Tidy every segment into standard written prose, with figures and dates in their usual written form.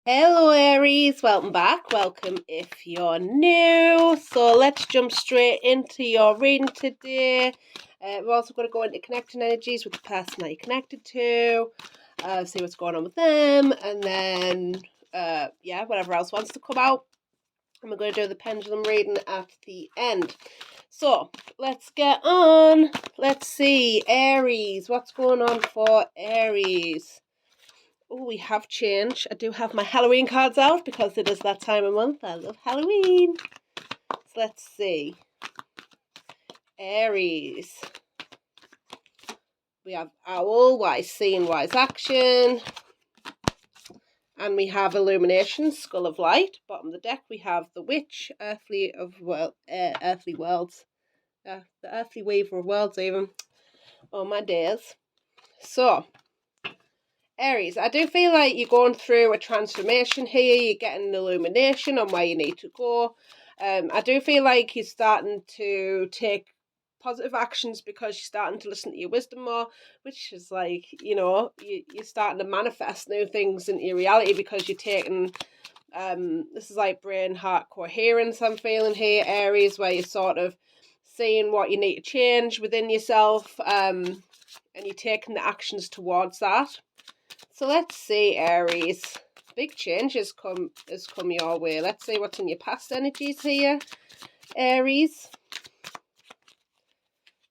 Hello Aries, welcome back. Welcome if you're new. So let's jump straight into your reading today. We're also going to go into connecting energies with the person that you're connected to, see what's going on with them, and then whatever else wants to come out. And we're going to do the pendulum reading at the end. So let's get on. Let's see, Aries, what's going on for Aries? Oh, we have changed. I do have my Halloween cards out because it is that time of month. I love Halloween. So let's see. Aries. We have Owl, Wise Seeing, Wise Action. And we have Illumination, Skull of Light. Bottom of the deck we have the Witch, Earthly Worlds. The Earthly Weaver of Worlds even. Oh my days. So, Aries, I do feel like you're going through a transformation here. You're getting an illumination on where you need to go. I do feel like you're starting to take positive actions because you're starting to listen to your wisdom more, which is like, you're starting to manifest new things into your reality because you're taking, this is like brain heart coherence I'm feeling here, Aries, where you're sort of seeing what you need to change within yourself, and you're taking the actions towards that. So let's see, Aries. Big change has come your way. Let's see what's in your past energies here, Aries.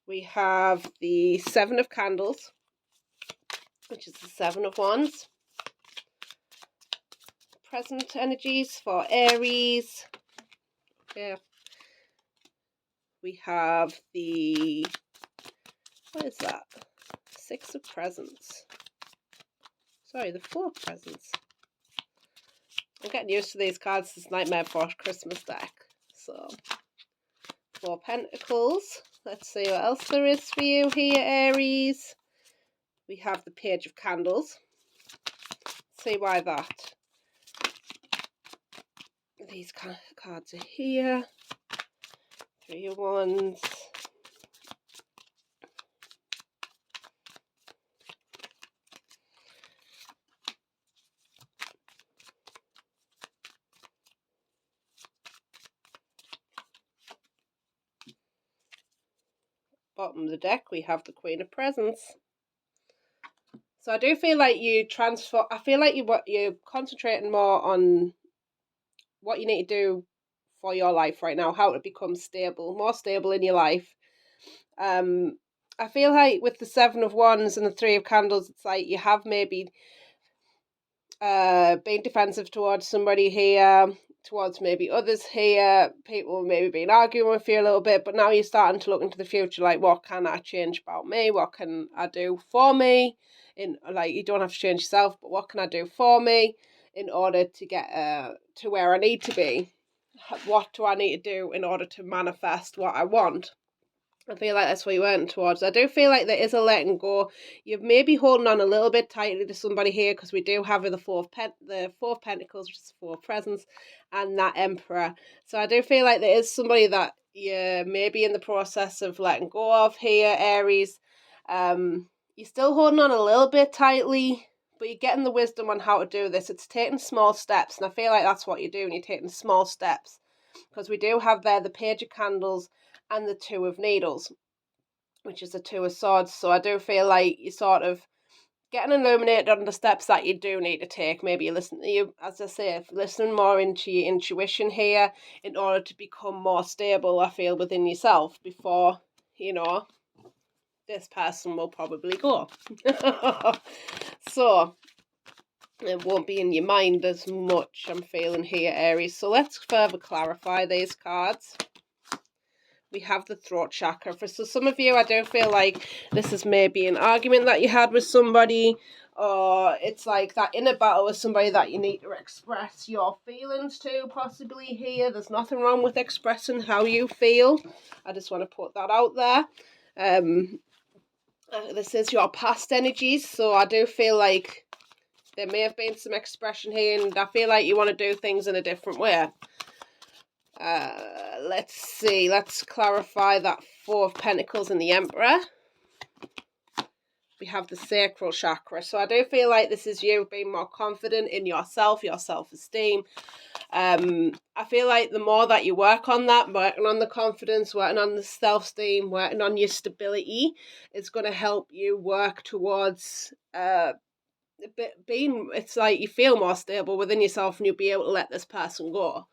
We have the Seven of Candles, which is the Seven of Wands. Present energies for Aries. Okay. We have the, what is that? Six of Presents. Sorry, the Four of Presents. I'm getting used to these cards. This Nightmare Before Christmas deck. So, Four Pentacles. Let's see what else there is for you here, Aries. We have the Page of Candles. Let's see why that. These cards are here. Three of Wands. Bottom of the deck, we have the Queen of Presents. So I do feel like I feel like you're concentrating more on what you need to do for your life right now, how to become more stable in your life. I feel like with the Seven of Wands and the Three of Candles, it's like you have maybe being defensive towards somebody here, towards maybe others here. People maybe been arguing with you a little bit, but now you're starting to look into the future, like what can I change about me? What can I do for me? You don't have to change yourself, but what can I do for me in order to get to where I need to be? What do I need to do in order to manifest what I want? I feel like that's what you're working towards. I do feel like there is a letting go. You're maybe holding on a little bit tightly to somebody here because we do have the Four of Pentacles, which is Four of Presents, and that Emperor. So I do feel like there is somebody that you're maybe in the process of letting go of here, Aries. You're still holding on a little bit tightly, but you're getting the wisdom on how to do this. It's taking small steps, and I feel like that's what you're doing. You're taking small steps because we do have there the Page of Candles and the Two of Needles, which is the Two of Swords. So I do feel like you're sort of getting illuminated on the steps that you do need to take. Maybe you listen to you, as I say, listening more into your intuition here in order to become more stable, I feel, within yourself before, this person will probably go. So it won't be in your mind as much, I'm feeling here, Aries. So let's further clarify these cards. We have the throat chakra. For some of you, I do feel like this is maybe an argument that you had with somebody, or it's like that inner battle with somebody that you need to express your feelings to, possibly here. There's nothing wrong with expressing how you feel. I just want to put that out there. This is your past energies, so I do feel like there may have been some expression here, and I feel like you want to do things in a different way. Let's see. Let's clarify that Four of Pentacles and the Emperor. we have the sacral chakra. So I do feel like this is you being more confident in yourself, your self-esteem. I feel like the more that you work on that, working on the confidence, working on the self-esteem, working on your stability, it's going to help you work towards being, it's like you feel more stable within yourself and you'll be able to let this person go.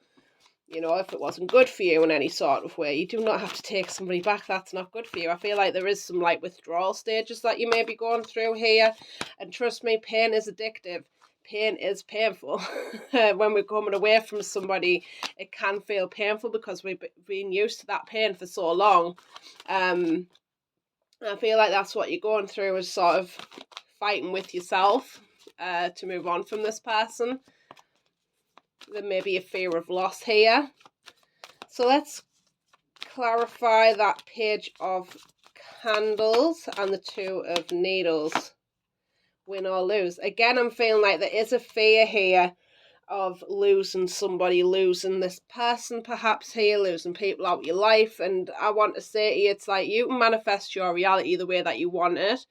You know, if it wasn't good for you in any sort of way, you do not have to take somebody back that's not good for you. I feel like there is some like withdrawal stages that you may be going through here. And trust me, pain is addictive. Pain is painful. When we're coming away from somebody, it can feel painful because we've been used to that pain for so long. I feel like that's what you're going through, is sort of fighting with yourself to move on from this person. There may be a fear of loss here. So let's clarify that Page of Candles and the Two of Needles. Win or lose. Again, I'm feeling like there is a fear here of losing somebody, losing this person perhaps here, losing people out of your life. And I want to say to you, it's like you can manifest your reality the way that you want it,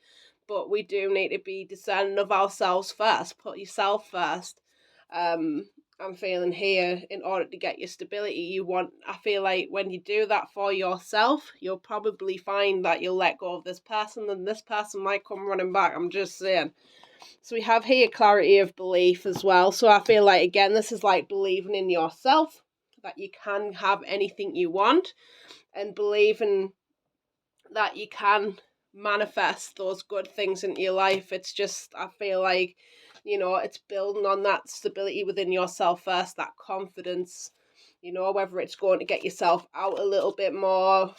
but we do need to be discerning of ourselves first. Put yourself first. I'm feeling here, in order to get your stability, I feel like when you do that for yourself, you'll probably find that you'll let go of this person and this person might come running back. I'm just saying. So we have here clarity of belief as well. So I feel like, again, this is like believing in yourself, that you can have anything you want, and believing that you can manifest those good things into your life. It's just, I feel like, you know, it's building on that stability within yourself first, that confidence, you know, whether it's going to get yourself out a little bit more,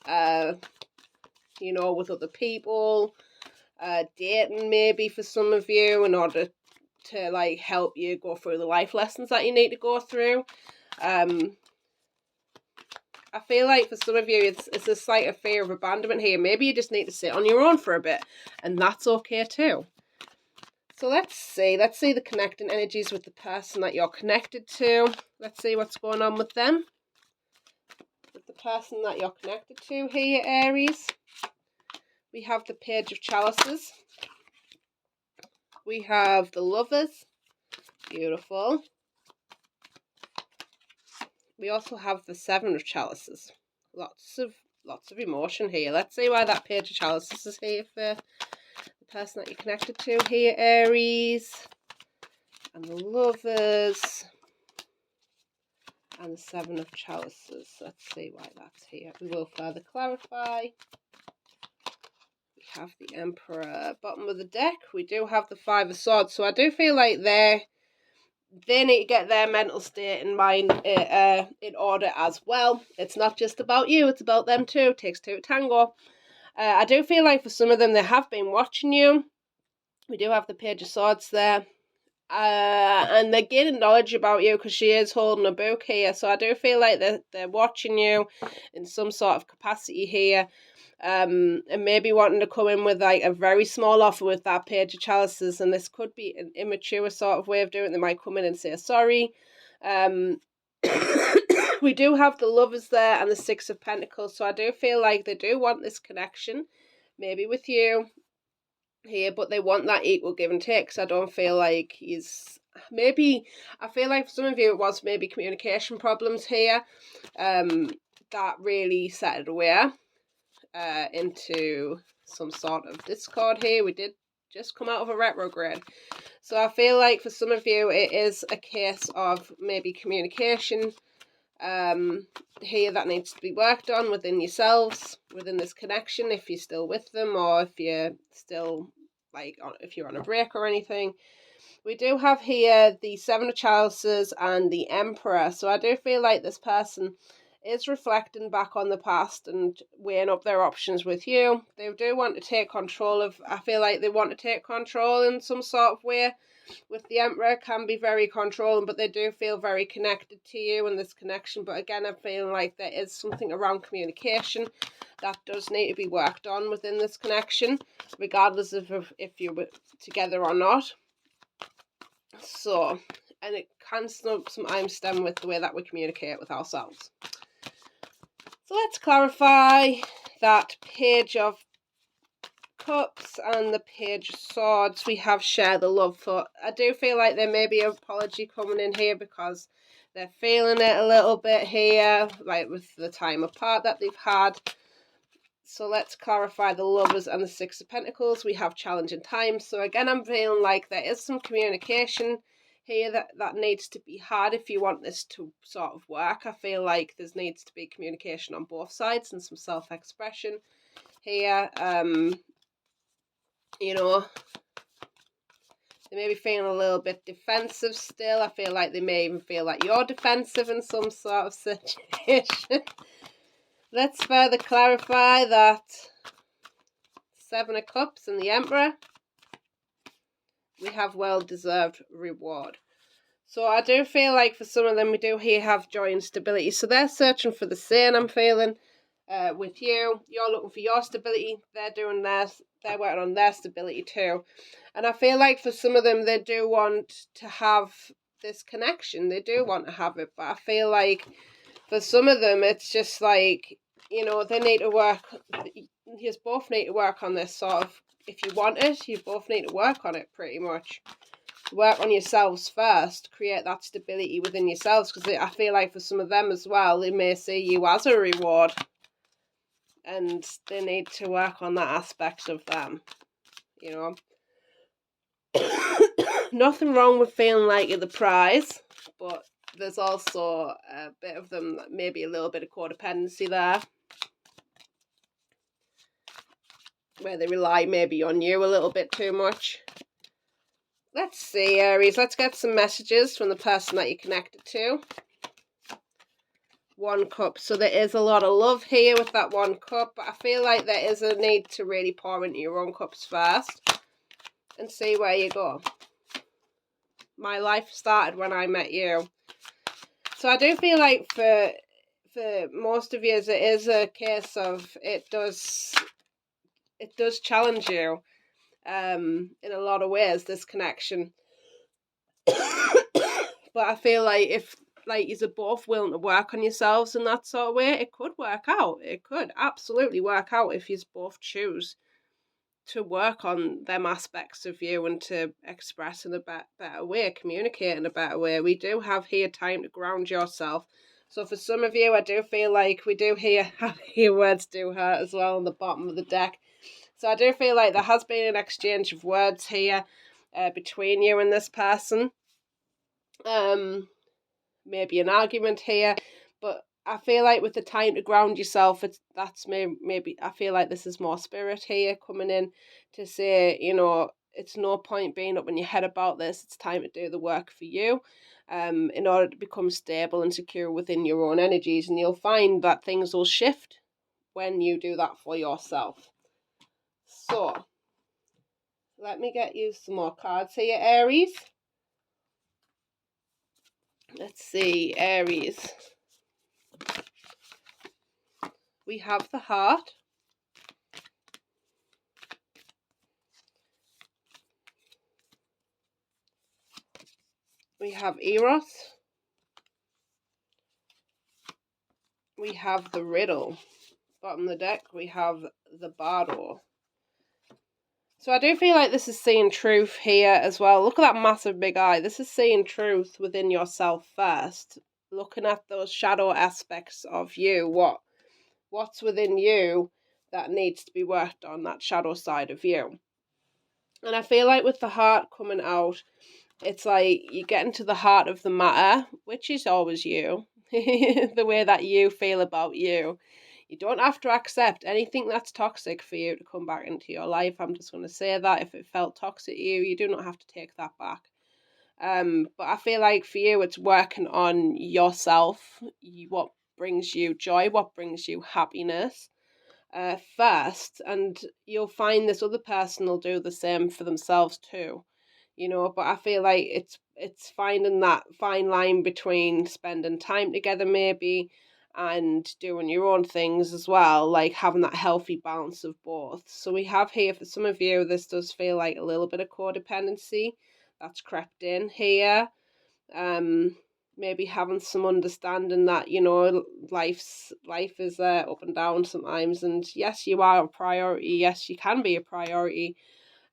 you know, with other people, dating maybe for some of you, in order to like help you go through the life lessons that you need to go through. I feel like for some of you, it's a slight of fear of abandonment here. Maybe you just need to sit on your own for a bit, and that's okay too. So let's see the connecting energies with the person that you're connected to. Let's see what's going on with them. With the person that you're connected to here, Aries. We have the Page of Chalices. We have the Lovers. Beautiful. We also have the Seven of Chalices. Lots of emotion here. Let's see why that Page of Chalices is here for the person that you're connected to here, Aries. And the Lovers. And the Seven of Chalices. Let's see why that's here. We will further clarify. We have the Emperor. Bottom of the deck, we do have the Five of Swords. So I do feel like they need to get their mental state and mind in order as well. It's not just about you, it's about them too. It takes two to tango. I do feel like for some of them, they have been watching you. We do have the Page of Swords there. And they're gaining knowledge about you because she is holding a book here. So I do feel like they're watching you in some sort of capacity here. And maybe wanting to come in with like a very small offer with that Page of Chalices, and this could be an immature sort of way of doing it. They might come in and say sorry. We do have the Lovers there and the Six of Pentacles, so I do feel like they do want this connection, maybe with you here, but they want that equal give and take. So I don't feel like I feel like for some of you it was maybe communication problems here that really set it away into some sort of discord here. We did just come out of a retrograde, so I feel like for some of you it is a case of maybe communication here that needs to be worked on within yourselves, within this connection, if you're still with them, or if you're still like if you're on a break or anything. We do have here the Seven of Chalices and the Emperor, so I do feel like this person is reflecting back on the past and weighing up their options with you. They do want to take control of, I feel like they want to take control in some sort of way. With the Emperor, can be very controlling, but they do feel very connected to you in this connection. But again, I'm feeling like there is something around communication that does need to be worked on within this connection, regardless of if you're together or not. So, and it can sometimes stem with the way that we communicate with ourselves. So let's clarify that Page of Cups and the Page of Swords, we have share the love. For I do feel like there may be an apology coming in here because they're feeling it a little bit here, like with the time apart that they've had. So let's clarify the Lovers and the Six of Pentacles. We have challenging times. So again, I'm feeling like there is some communication here that needs to be had if you want this to sort of work. I feel like there needs to be communication on both sides and some self-expression here. You know, they may be feeling a little bit defensive still. I feel like they may even feel like you're defensive in some sort of situation. Let's further clarify that Seven of Cups and the Emperor. We have well-deserved reward. So I do feel like for some of them we do here have joy and stability. So they're searching for the same, I'm feeling, with you. You're looking for your stability. They're doing theirs. They're working on their stability too. And I feel like for some of them they do want to have this connection. They do want to have it. But I feel like for some of them it's just like, you know, they need to work. You both need to work on this sort of. If you want it, you both need to work on it pretty much. Work on yourselves first, create that stability within yourselves, because I feel like for some of them as well, they may see you as a reward and they need to work on that aspect of them, you know. Nothing wrong with feeling like you're the prize, but there's also a bit of them, maybe a little bit of codependency there, where they rely maybe on you a little bit too much. Let's see, Aries. Let's get some messages from the person that you're connected to. One cup. So there is a lot of love here with that one cup. But I feel like there is a need to really pour into your own cups first. And see where you go. My life started when I met you. So I do feel like for most of you, it is a case of it does challenge you. In a lot of ways, this connection. But I feel like if you're both willing to work on yourselves in that sort of way, it could work out. It could absolutely work out if you both choose to work on them aspects of you and to express in a better way, communicate in a better way. We do have here time to ground yourself. So for some of you, I do feel like we do hear words do hurt as well on the bottom of the deck. So I do feel like there has been an exchange of words here between you and this person. Maybe an argument here, but I feel like with the time to ground yourself, that's maybe I feel like this is more spirit here coming in to say, you know, it's no point being up in your head about this. It's time to do the work for you, in order to become stable and secure within your own energies, and you'll find that things will shift when you do that for yourself. So let me get you some more cards here, Aries. Let's see, Aries. We have the Heart. We have Eros. We have the Riddle. Bottom of the deck, we have the Bardo. So I do feel like this is seeing truth here as well. Look at that massive big eye. This is seeing truth within yourself first. Looking at those shadow aspects of you. What's within you that needs to be worked on, that shadow side of you. And I feel like with the Heart coming out, it's like you get into the heart of the matter, which is always you. The way that you feel about you. You don't have to accept anything that's toxic for you to come back into your life. I'm just going to say that if it felt toxic to you, you do not have to take that back. But I feel like for you, it's working on yourself, what brings you joy, what brings you happiness first. And you'll find this other person will do the same for themselves too. You know, but I feel like it's finding that fine line between spending time together maybe and doing your own things as well, like having that healthy balance of both. So we have here, for some of you, this does feel like a little bit of codependency that's crept in here. maybe having some understanding that, you know, life is up and down sometimes, and yes, you are a priority, yes, you can be a priority,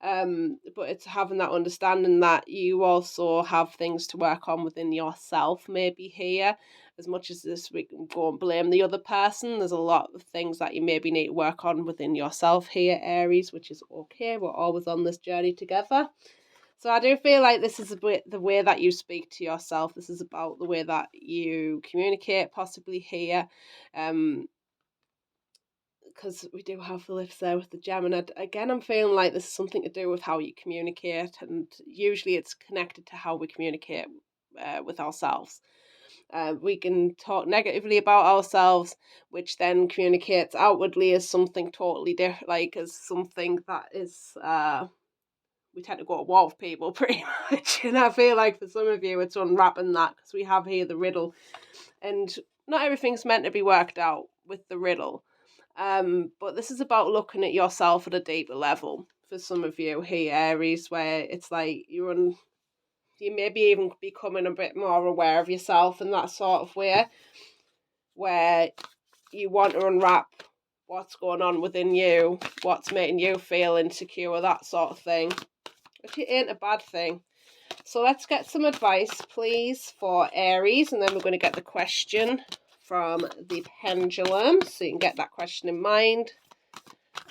but it's having that understanding that you also have things to work on within yourself, maybe here. As much as this, we can go and blame the other person, there's a lot of things that you maybe need to work on within yourself here, Aries, which is okay. We're always on this journey together. So I do feel like this is a bit the way that you speak to yourself. This is about the way that you communicate, possibly here. Because we do have the lifts there with the gem, and again, I'm feeling like this is something to do with how you communicate, and usually it's connected to how we communicate with ourselves. We can talk negatively about ourselves, which then communicates outwardly as something totally different, like as something that is we tend to go to war with people pretty much. And I feel like for some of you, it's unwrapping that, because we have here the riddle, and not everything's meant to be worked out with the riddle. But this is about looking at yourself at a deeper level for some of you here, Aries, where it's like you maybe even becoming a bit more aware of yourself in that sort of way, where you want to unwrap what's going on within you, what's making you feel insecure, that sort of thing, which ain't a bad thing. So let's get some advice, please, for Aries, and then we're going to get the question from the pendulum, so you can get that question in mind,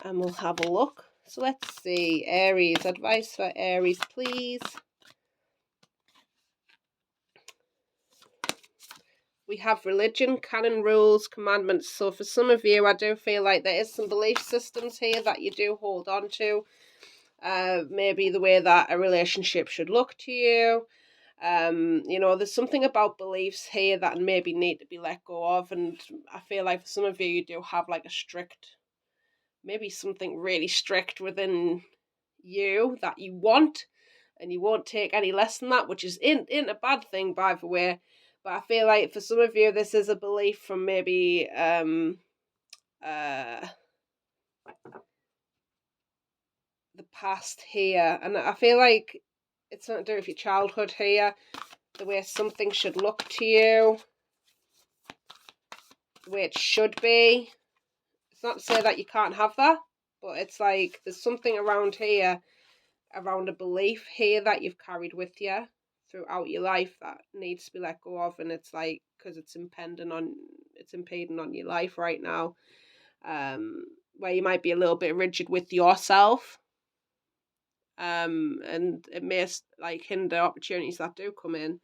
and we'll have a look. So let's see, Aries, advice for Aries, please. We have religion, canon, rules, commandments. So for some of you, I do feel like there is some belief systems here that you do hold on to. Maybe the way that a relationship should look to you. You know, there's something about beliefs here that maybe need to be let go of, and I feel like for some of you, you do have like a strict, maybe something really strict within you that you want, and you won't take any less than that, which is in a bad thing, by the way. But I feel like for some of you, this is a belief from maybe the past here, and I feel like it's not to do with your childhood here, the way something should look to you, the way it should be. It's not to say that you can't have that, but it's like there's something around here, around a belief here that you've carried with you throughout your life that needs to be let go of, and it's like because it's impeding on your life right now, where you might be a little bit rigid with yourself, and it may like hinder opportunities that do come in.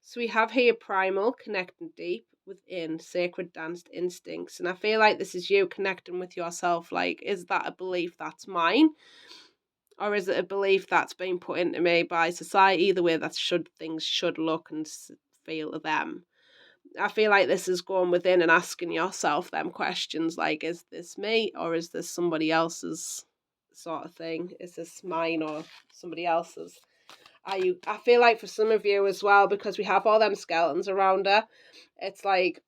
So we have here primal, connecting deep within, sacred danced instincts. And I feel like this is you connecting with yourself. Like, is that a belief that's mine? Or is it a belief that's been put into me by society, the way that things should look and feel to them? I feel like this is going within and asking yourself them questions like, is this me or is this somebody else's sort of thing? Is this mine or somebody else's? I feel like for some of you as well, because we have all them skeletons around her, it's like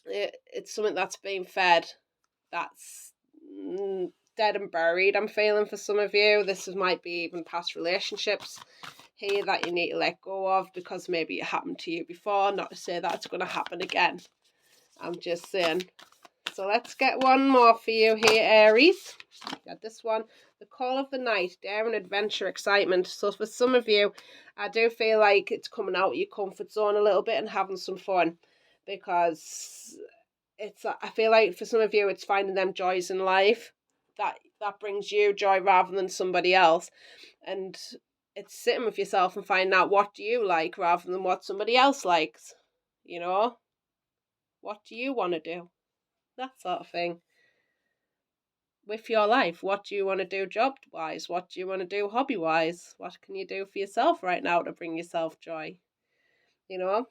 it's something that's being fed that's dead and buried. I'm feeling for some of you, might be even past relationships here that you need to let go of, because maybe it happened to you before. Not to say that it's going to happen again, I'm just saying. So let's get one more for you here, Aries. Got this one. The call of the night, daring, adventure, excitement. So for some of you, I do feel like it's coming out of your comfort zone a little bit and having some fun, because I feel like for some of you, it's finding them joys in life that brings you joy rather than somebody else. And it's sitting with yourself and finding out what do you like rather than what somebody else likes. You know, what do you want to do? That sort of thing. With your life, what do you want to do job wise? What do you want to do hobby wise? What can you do for yourself right now to bring yourself joy? You know,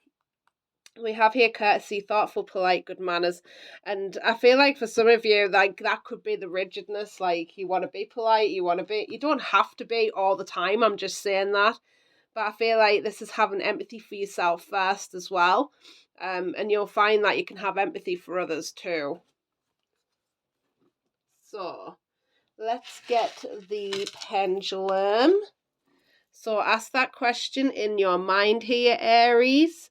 we have here courtesy, thoughtful, polite, good manners. And I feel like for some of you, like that could be the rigidness. Like you want to be polite, you don't have to be all the time. I'm just saying that. But I feel like this is having empathy for yourself first as well. And you'll find that you can have empathy for others too. So let's get the pendulum. So ask that question in your mind here, Aries.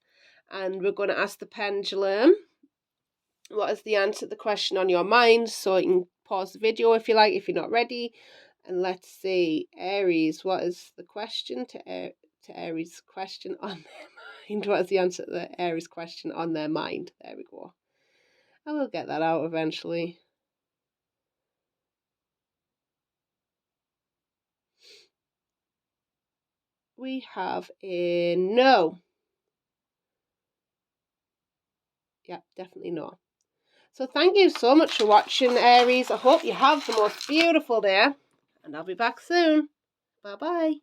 And we're going to ask the pendulum, what is the answer to the question on your mind? So you can pause the video if you like, if you're not ready. And let's see, Aries, what is the question to Aries' question on their mind? What is the answer to the Aries question on their mind? There we go. I will get that out eventually. We have a no. Yeah, definitely no. So thank you so much for watching, Aries. I hope you have the most beautiful day, and I'll be back soon. Bye-bye.